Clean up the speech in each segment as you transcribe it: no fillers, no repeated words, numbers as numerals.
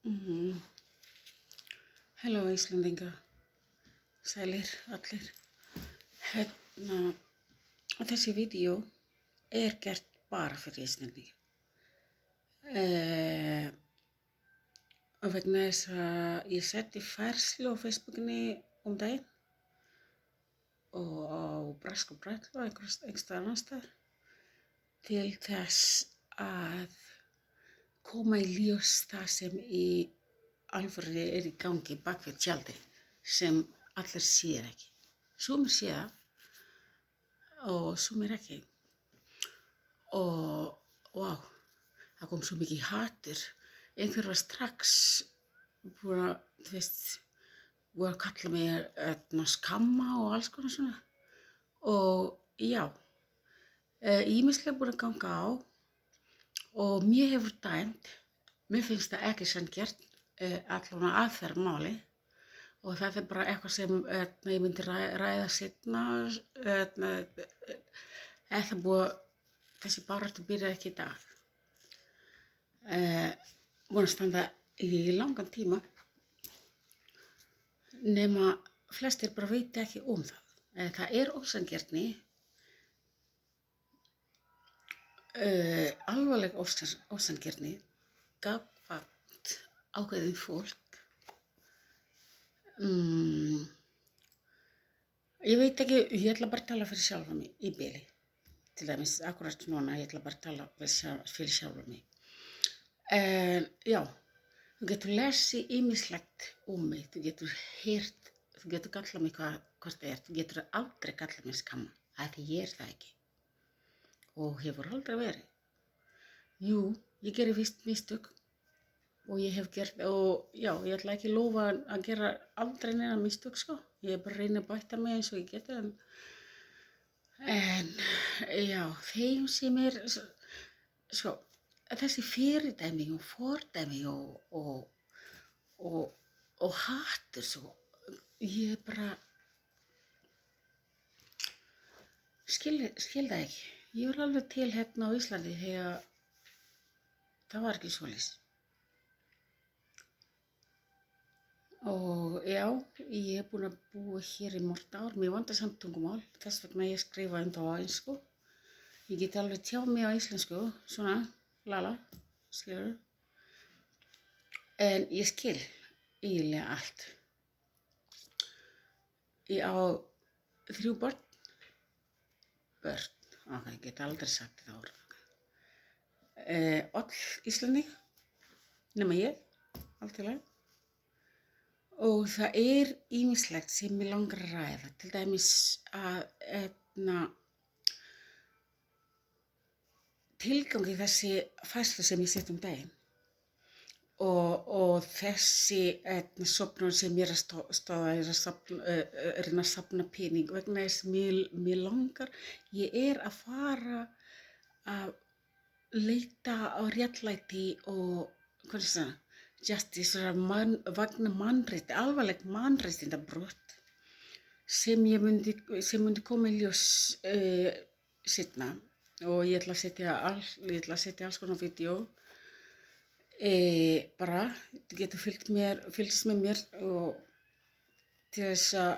Mm. Halló Íslandinga, sælir allir. Hérna, þessi vídeo gert bara fyrir Íslandinga. Og vegna þess að ég setti færslu á Facebookinni daginn og á Brask og Bræll og einhverstaðar annars staðar til þess að koma í ljós það sem í alvöru í gangi bak við tjaldið sem allir sér ekki. Sumir sé það og sumir ekki. Og það kom svo mikið hatur. Einhver var strax búin að kalla mig skamma og alls konar svona. Og já, ýmislegt búin að ganga á og mér hefur dæmt. Mér finnst það ekki sanngjarnt, allavega aðferðmáli og það bara eitthvað sem ég myndi ræða seinna. Þessi baráttu byrjar ekki í dag. Búin að standa í langan tíma nema flestir bara vita ekki það. Það ósanngjarni, alvarleg ósanngjarni gagnvart ákveðið fólk. Ég veit ekki, ég ætla bara að tala fyrir sjálfa mig í bili. Til dæmis, akkurat núna, ég ætla bara að tala fyrir sjálfa mig. Já, þú getur lesið ýmislegt mig, þú getur heyrt, þú getur kallað mig hvað það þú getur aldrei kallað mig skamma, af því ég það ekki. Og hefur aldrei verið. Jú, ég gerir víst mistök og ég hef gert, og já, ég ætla ekki að lofa að gera aldrei neina mistök, sko. Ég bara reyni að bæta mig eins og ég geti, en já, þeim sem sko, þessi fyrirdæmi og fordæmi og hatur, svo, ég bara skil það ekki. Ég var alveg til hérna á Íslandi þegar það var ekki svoleiðis. Og já, ég búin að búa hér í mörg ár. Mér vantar samt tungumál, þess vegna ég skrifa á einsku. Ég get alveg tjá mig á íslensku, svona, lala, skilur. En ég skil eiginlega allt. Ég á 3 börn, ég get aldrei sagt þetta orð. Öll Íslending, nema ég, allt í lagi. Og það ýmislegt sem mig langar að ræða, til dæmis að tilgangi þessi færslu sem ég setti daginn og þessi sofnun sem ég reyna að safna pening vegna þess mér langar, ég að fara að leita á réttlæti og hvað það? Justice, vegna alvarleg mannréttindabrot sem myndi koma í ljós seinna. Og ég ætla að setja alls konar vídeó. Bara, þú getur fylgst með mér og til þess að,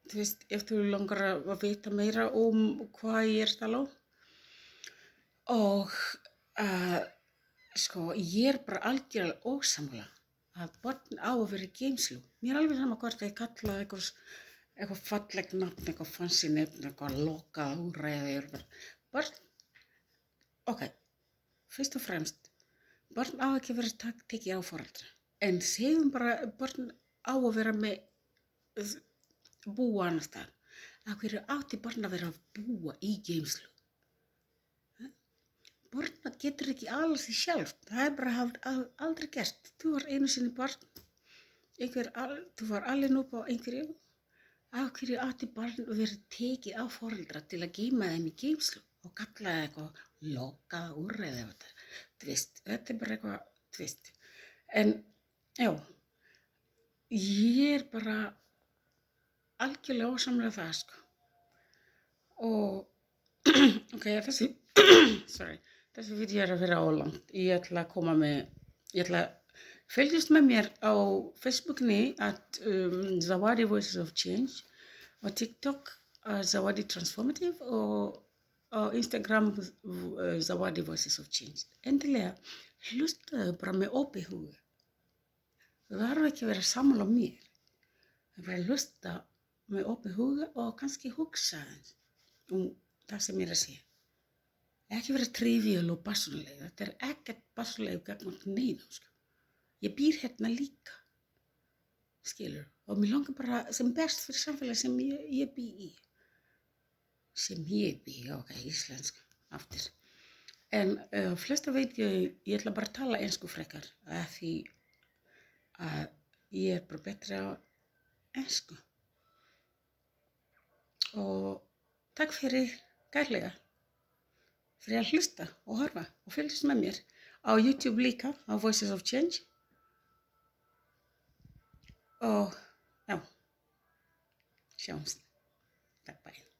þú veist, ef þú langar að vita meira hvað ég að tala. Og sko, ég bara algjörlega ósammála að börn á að vera í geymslu. Mér alveg sama hvort ég kalla eitthvað fallegt nafn, eitthvað fancy nafn, eitthvað lokað úrræði. Börn, fyrst og fremst, börn á ekki að vera tekið á foreldra. En segjum bara börn á að vera búa annars staðar. Af hverju átti börn að vera að búa í geymslu? Barn getur ekki alveg sig sjálf. Það bara aldrei gert. Þú var einu sinni barn. Þú var alveg upp á einhverju. Af hverju átti barn að vera tekið á foreldra til að geyma þeim í geymslu og kalla það eitthvað lokað úrræði. Þetta bara eitthvað, En já, ég bara algjörlega ósamlega það, sko. Og þessi vídeó að vera ólangt. Ég ætla Fylgist með mér á Facebookni Zawadi Voices of Change, á TikTok Zawadi Transformative og á Instagram Zawadi Voices of Change. Endilega hlustaðu bara með opið huga. Það þarf ekki að vera sammála mér. Það er bara að hlusta með opið huga og kannski hugsa það sem ég er að segja. Ekki vera trivial og persónuleg. Þetta er ekkert persónuleg gagnvart neinum, sko. Ég býr hérna líka, skilur, og mér langar bara sem best fyrir samfélagi sem ég bý í. Íslensk, aftur. En flesta veit ég ætla bara að tala ensku frekar, af því að ég bara betri á ensku. Og takk fyrir kærlega, fyrir að hlusta og horfa og fylgist með mér á YouTube líka, á Voices of Change. Og já, sjáumst. Takk, bye.